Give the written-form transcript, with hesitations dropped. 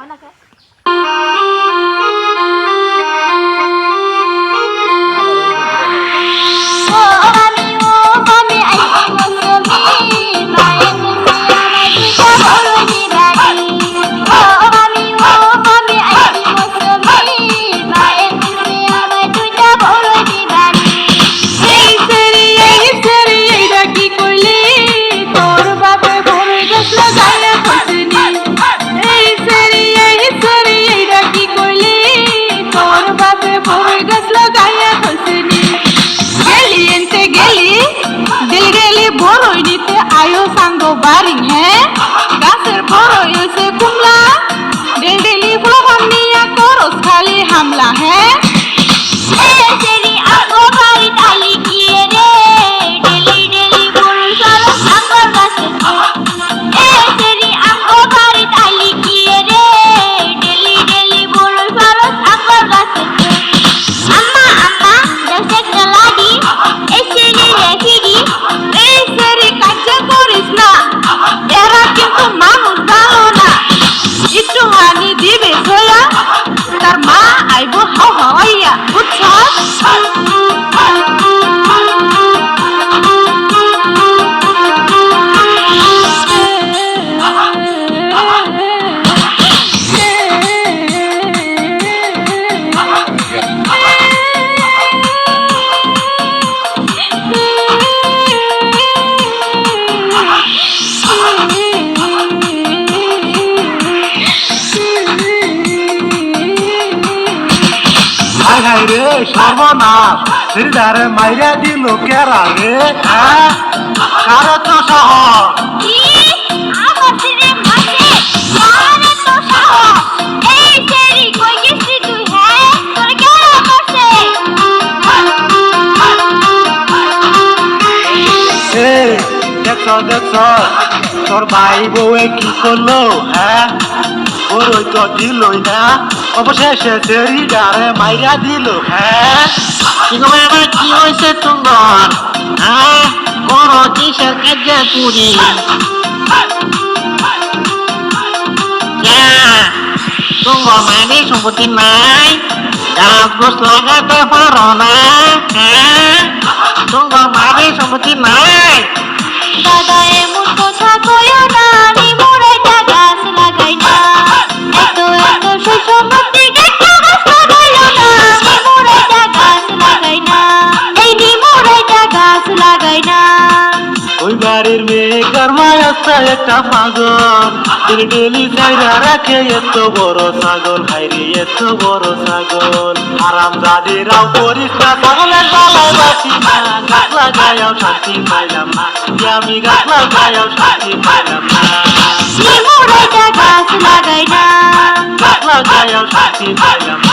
নাকি বাড়ি হ্যাঁ গাছের বড় হয়েছে কুমলা ডেলি ফুল ভান্নিয়া করস খালি হামলা হ্যাঁ রে সর্বনাশ হৃদয়ে মাইরা দিল কেরা রে হ্যাঁ কারো তো শহর দেখছ তোর ভাই বউয়ে কি করলো হ্যাঁ ওরই তো দিলই না অবশেষে সেরি গারে মাইরা দিল হ্যাঁ কি গো বাবা কি হয়েছে তোমার হ্যাঁ করো কিসের কাজে পুরি তোমার মানে সম্পত্তি নাই গাছ গোছ লাগাতে পারো না হ্যাঁ তোমার মানে সম্পত্তি নাই দাদা এমন কথা কইও না আমি মোরাইটা গাছ লাগাই না এত সম্পত্তি একটা গাছ লাগাইও না আমি মোরাইটা গাছ লাগাই না এই নি মোরাইটা গাছ লাগাই না ওই বাড়ির মেয়ে কারমায় আসছে একটা পাগল ডেলি চাইরা রাখে এত বড় ছাগল হাইরে এত বড় ছাগল আরাম দাদিরাও করিস না ছাগলের গলায় বাসি না গাছ লাগাইও শান্তি পাইলাম না আমি গাছ লাগাইও শান্তি পাইলাম না মোরাইটা গাছ লাগাই না গাছ লাগাইও শান্তি পাইলাম